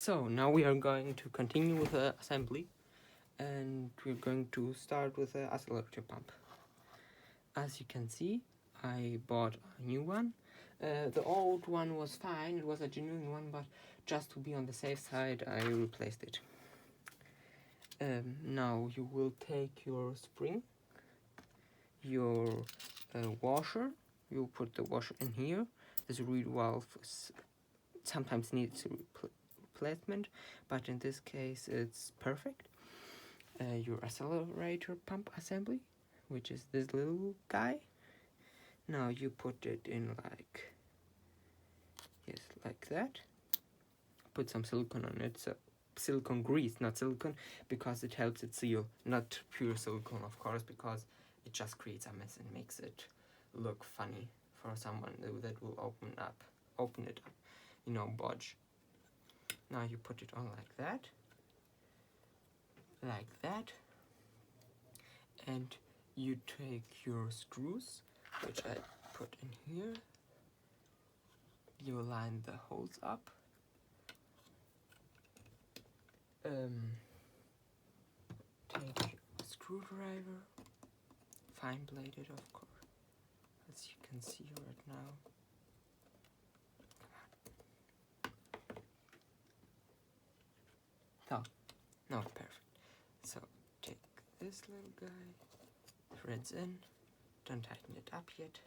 So now we are going to continue with the assembly, and we're going to start with the accelerator pump. As you can see, I bought a new one. The old one was fine, it was a genuine one, but just to be on the safe side, I replaced it. Now you will take your spring, your washer, you put the washer in here. This reed valve sometimes needs replacement, but in this case it's perfect. Your accelerator pump assembly, which is this little guy. Now you put it in like that. Put some silicone on it, so silicone grease, not silicone, because it helps it seal. Not pure silicone, of course, because it just creates a mess and makes it look funny for someone that will open it up, budge. Now you put it on like that, and you take your screws, which I put in here. You line the holes up. Take a screwdriver, fine bladed, of course, as you can see right now. No, perfect. So take this little guy, threads in, don't tighten it up yet.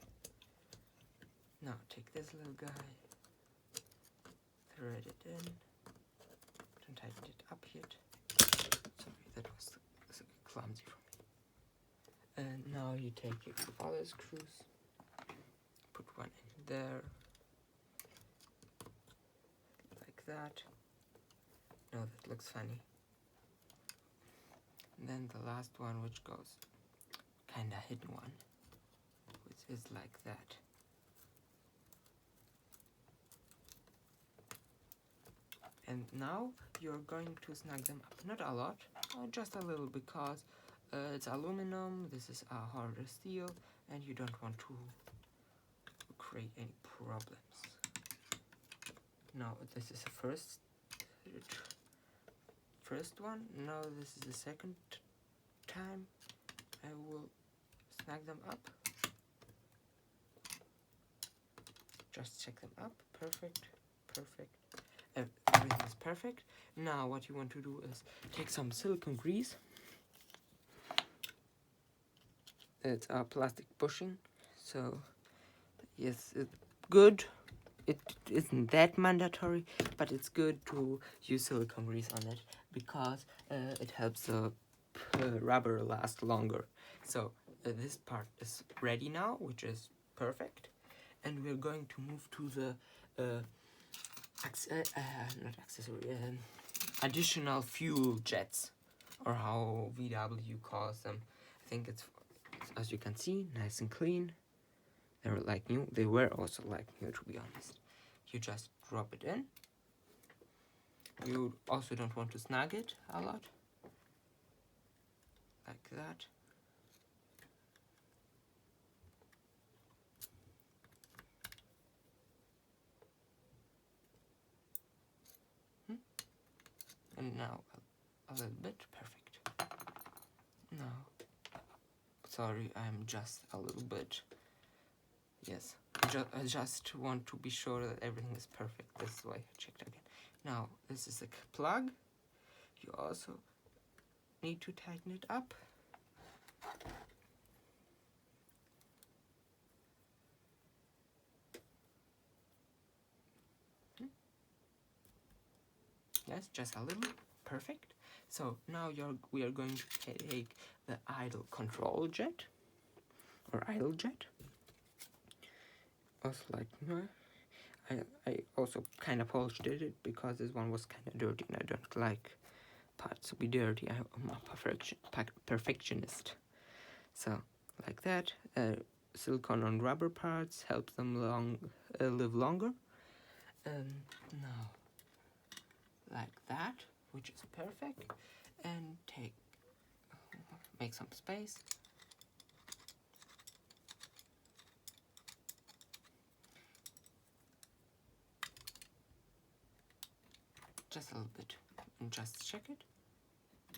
Now take this little guy, thread it in, don't tighten it up yet. Sorry, that was clumsy for me. And now you take your other screws, put one in there, like that. No, that looks funny. And then the last one, which goes kinda hidden one, which is like that. And now you're going to snug them up. Not a lot, just a little, because it's aluminum, this is a harder steel, and you don't want to create any problems. Now this is the first one. Now this is the second time I will snag them up. Just check them up. Perfect. Everything is perfect. Now what you want to do is take some silicone grease. It's a plastic bushing, so yes, it's good. It isn't that mandatory, but it's good to use silicone grease on it, because it helps the rubber last longer. So this part is ready now, which is perfect, and we're going to move to the additional fuel jets, or how VW calls them. I think it's, as you can see, nice and clean. They're like new. They were also like new, to be honest. You just drop it in. You also don't want to snag it a lot. Like that. And now a little bit. Perfect. Now, sorry, I'm just a little bit. Yes, I just want to be sure that everything is perfect. This is why I checked again. Now, this is a plug. You also need to tighten it up. Yes, just a little. Perfect. So now we are going to take the idle control jet, or idle jet. Also, like, I also kind of polished it because this one was kind of dirty, and I don't like parts to be dirty. I'm a perfectionist. So like that. Silicone on rubber parts helps them live longer. Now like that, which is perfect, and make some space. just a little bit, and just check it.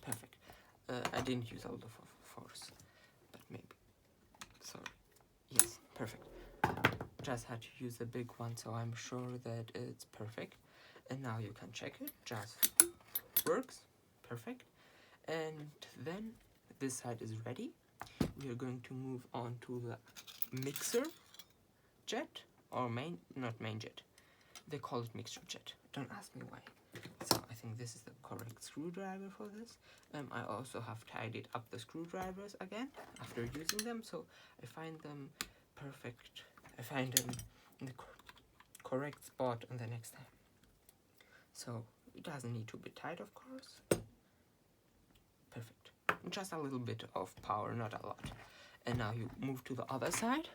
Perfect. I didn't use all the force, but maybe. Sorry. Yes, perfect. Just had to use a big one, so I'm sure that it's perfect. And now you can check it. Just works. Perfect. And then this side is ready. We are going to move on to the mixer jet, or not main jet. They call it mixture jet. Don't ask me why. So I think this is the correct screwdriver for this. I also have tidied up the screwdrivers again after using them, so I find them perfect. I find them in the correct spot on the next time. So it doesn't need to be tight, of course. Perfect. Just a little bit of power, not a lot. And now you move to the other side.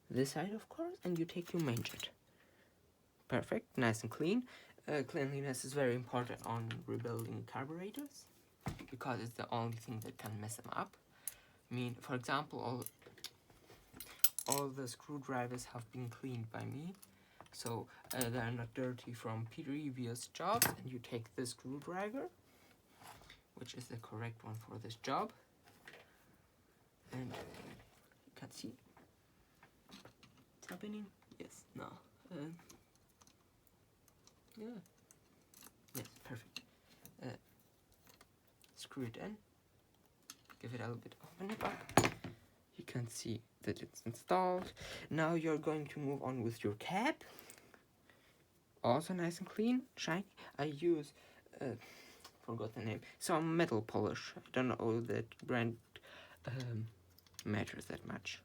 This side, of course, and you take your main jet. Perfect, nice and clean. Cleanliness is very important on rebuilding carburetors because it's the only thing that can mess them up. I mean, for example, all the screwdrivers have been cleaned by me, so they're not dirty from previous jobs. And you take this screwdriver, which is the correct one for this job, and you can see it's happening. Yes, no. Yeah. Yes, perfect. Screw it in. Give it a little bit of a nip up. You can see that it's installed. Now you're going to move on with your cap. Also nice and clean, shiny. I use, forgot the name, some metal polish. I don't know that brand matters that much.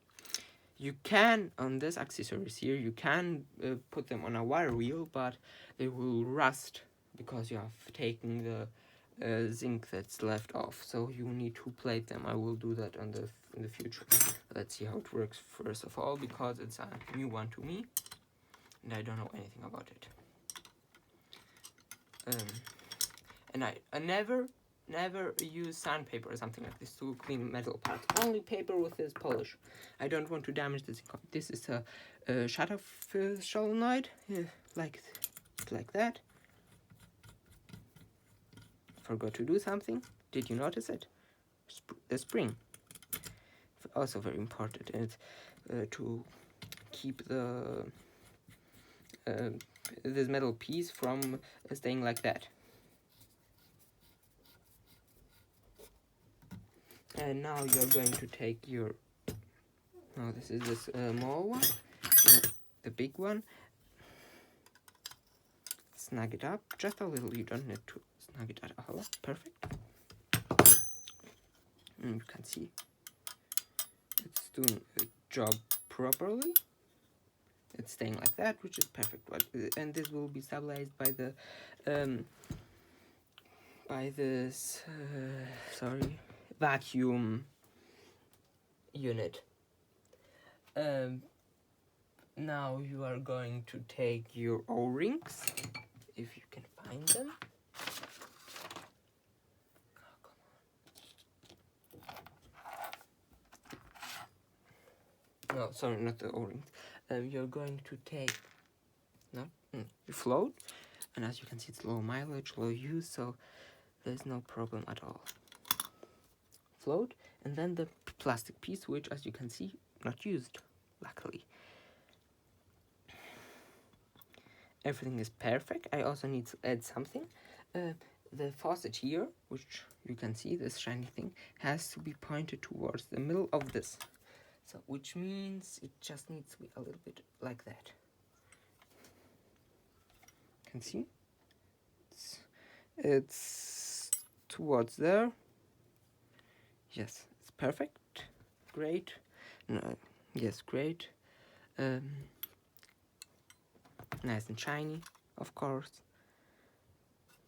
You can, on this accessories here, you can put them on a wire wheel, but they will rust because you have taken the zinc that's left off. So you need to plate them. I will do that in the future. Let's see how it works first of all, because it's a new one to me, and I don't know anything about it. And I never use sandpaper or something like this to clean metal parts. Only paper with this polish. I don't want to damage this. This is a shutter solenoid, like that. Forgot to do something. Did you notice it? The spring. Also very important. And to keep the this metal piece from staying like that. And now you're going to take your, no, this is this small one, the big one, snug it up, just a little, you don't need to snug it at all, perfect. And you can see it's doing a job properly. It's staying like that, which is perfect. And this will be stabilized by the, vacuum unit. Now you are going to take your O-rings, if you can find them. Oh, come on. No, sorry, not the O-rings. You're going to take your float, and as you can see, it's low mileage, low use, so there's no problem at all. Float, and then the plastic piece, which, as you can see, not used, luckily. Everything is perfect. I also need to add something. The faucet here, which you can see, this shiny thing, has to be pointed towards the middle of this. So, which means it just needs to be a little bit like that. You can see? It's towards there. Yes, it's perfect. Great. No, yes, great. Nice and shiny, of course.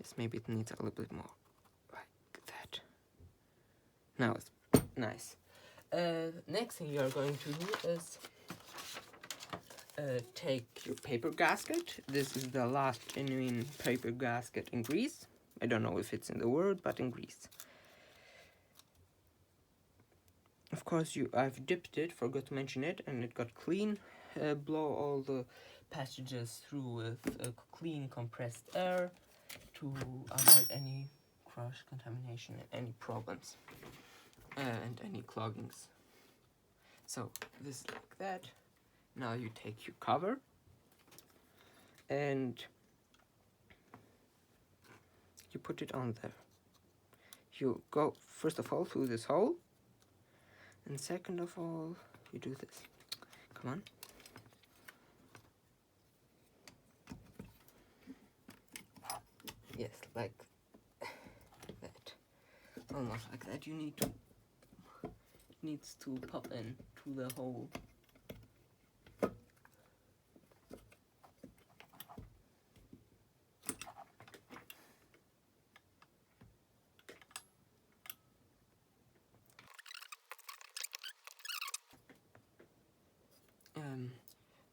Yes, maybe it needs a little bit more. Like that. Now it's nice. Next thing you're going to do is take your paper gasket. This is the last genuine paper gasket in Greece. I don't know if it's in the world, but in Greece. Of course, I've dipped it, forgot to mention it, and it got clean. Blow all the passages through with clean compressed air. to avoid any crush, contamination, and any problems and any cloggings. So this is like that. Now you take your cover and you put it on there. You go first of all through this hole, and second of all you do this. Come on. Yes, like that. Almost like that. You need to, it needs to pop in to the hole.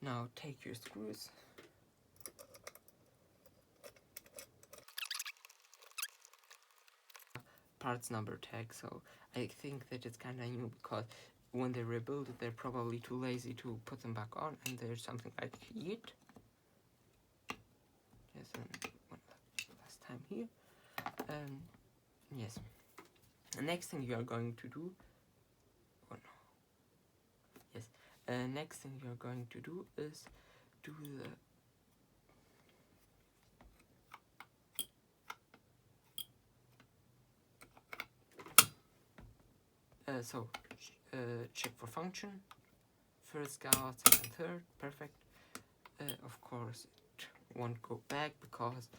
Now take your screws. Parts number tag, so I think that it's kind of new because when they rebuild it, they're probably too lazy to put them back on, and there's something like heat. Yes, and one last time here. Yes. The next thing you are going to do. Oh no. Yes. Next thing you are going to do is do the. Check for function. First go out, second, third, perfect. Of course, it won't go back because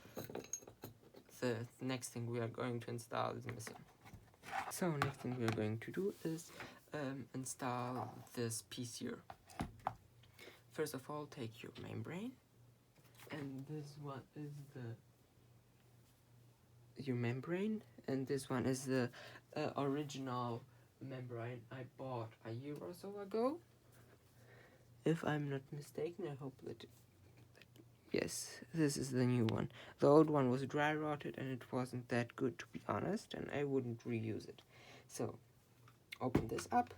the next thing we are going to install is missing. So next thing we are going to do is install this piece here. First of all, take your membrane, and this one is your membrane, and this one is the original membrane I bought a year or so ago. If I'm not mistaken, I hope that yes, this is the new one. The old one was dry rotted and it wasn't that good, to be honest, and I wouldn't reuse it. So open this up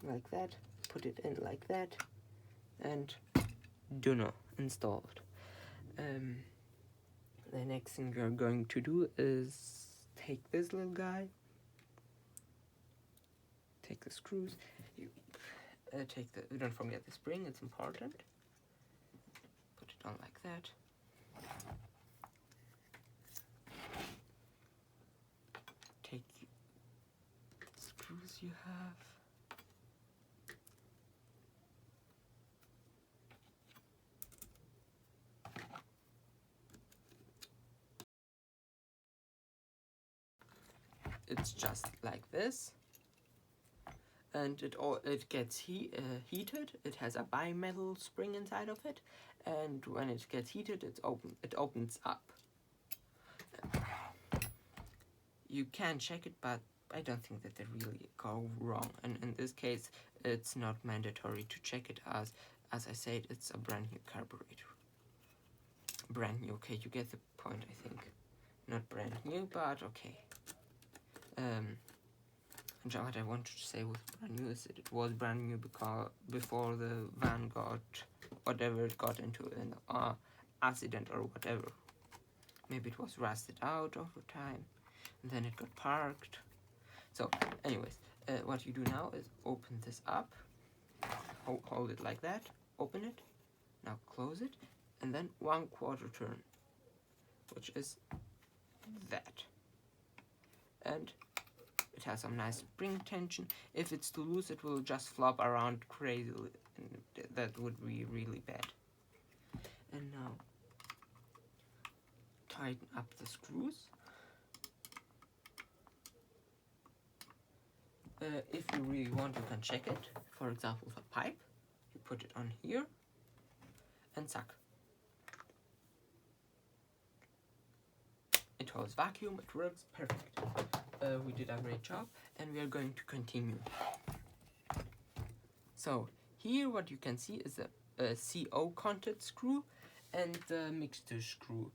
like that, put it in like that, and installed. The next thing you're going to do is take this little guy, take the screws, you don't forget the spring, it's important. Put it on like that. Take the screws you have. It's just like this. And it gets heated. It has a bimetal spring inside of it, and when it gets heated, it opens up. You can check it, but I don't think that they really go wrong. And in this case, it's not mandatory to check it, as I said, it's a brand new carburetor. Brand new. Okay, you get the point. I think not brand new, but okay. What I wanted to say with brand new is that it was brand new because before the van got whatever it got into an accident or whatever. Maybe it was rusted out over time, and then it got parked. So, anyways, what you do now is open this up, hold it like that, open it, now close it, and then 1/4 turn, which is that. And it has some nice spring tension. If it's too loose, it will just flop around crazily, and that would be really bad. And now tighten up the screws. If you really want, you can check it. For example, with a pipe, you put it on here and suck. It holds vacuum, it works perfect. We did a great job, and we are going to continue. So here what you can see is a CO contact screw and the mixture screw.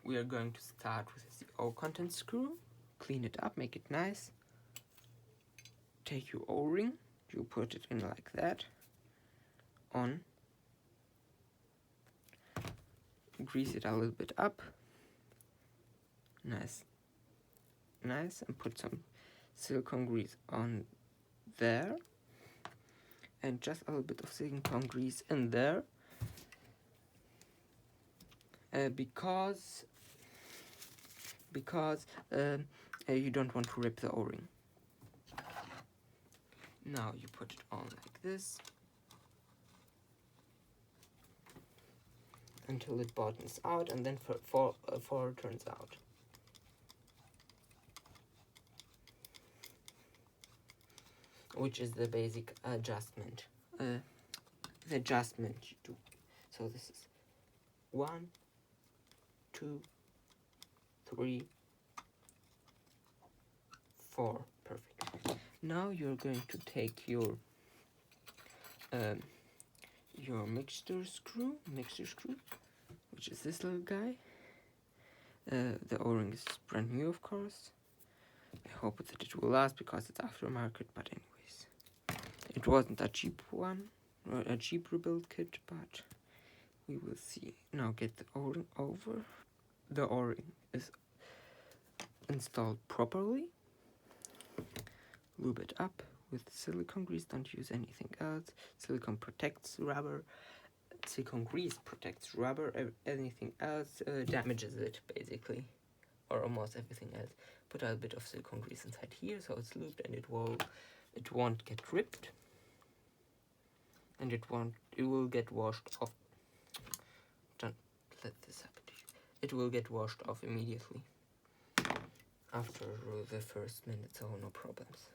We are going to start with a CO contact screw, clean it up, make it nice. Take your O-ring, you put it in like that, on, grease it a little bit up. Nice, and put some silicone grease on there, and just a little bit of silicone grease in there, because you don't want to rip the O-ring. Now you put it on like this until it bottoms out, and then four turns out. Which is the basic adjustment. The adjustment you do. So this is 1, 2, 3, 4. Perfect. Now you're going to take your mixture screw, which is this little guy. The O-ring is brand new, of course. I hope that it will last because it's aftermarket, but anyways. It wasn't a cheap one, or a cheap rebuild kit, but we will see. Now get the O-ring over. The O-ring is installed properly. Lube it up with silicone grease, don't use anything else. Silicone protects rubber. Silicone grease protects rubber. Anything else damages it, basically. Or almost everything else. Put a bit of silicone grease inside here so it's lubed and it won't get ripped. And it will get washed off. Don't let this happen to you. It will get washed off immediately. After the first minute, so no problems.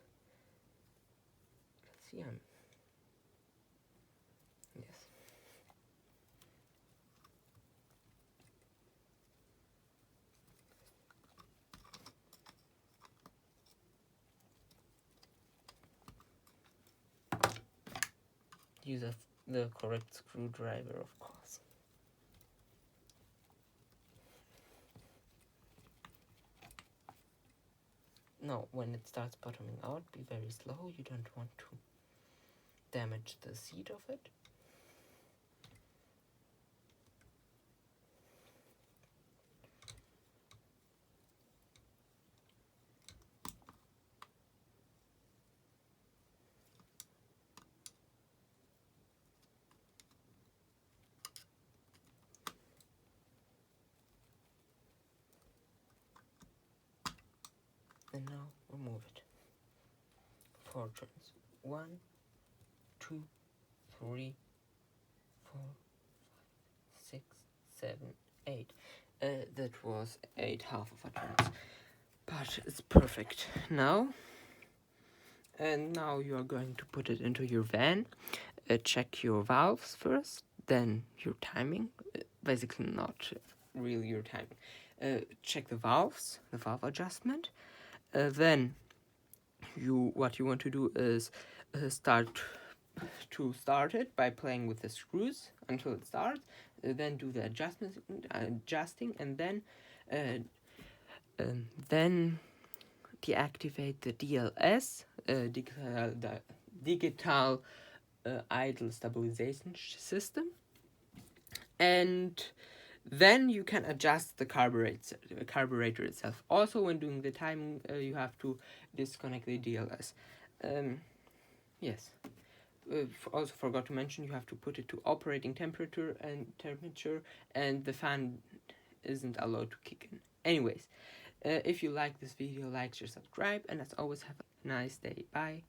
Let's see, yes. Use the correct screwdriver, of course. Now, when it starts bottoming out, be very slow. You don't want to damage the seat of it. And now remove it. 4 turns. 1, 2, 3, 4, 5, 6, 7, 8. That was 8 half of a turns. But it's perfect now. And now you are going to put it into your van. Check your valves first, then your timing. Basically not really your timing. Check the valves, the valve adjustment. Then what you want to do is start it by playing with the screws until it starts. Then do the adjusting, and then deactivate the DLS, digital idle stabilization system, and then you can adjust the carburetor itself. Also, when doing the timing, you have to disconnect the DLS. Yes. Also forgot to mention, you have to put it to operating temperature, and the fan isn't allowed to kick in. Anyways, if you like this video, like, share, subscribe, and as always, have a nice day. Bye.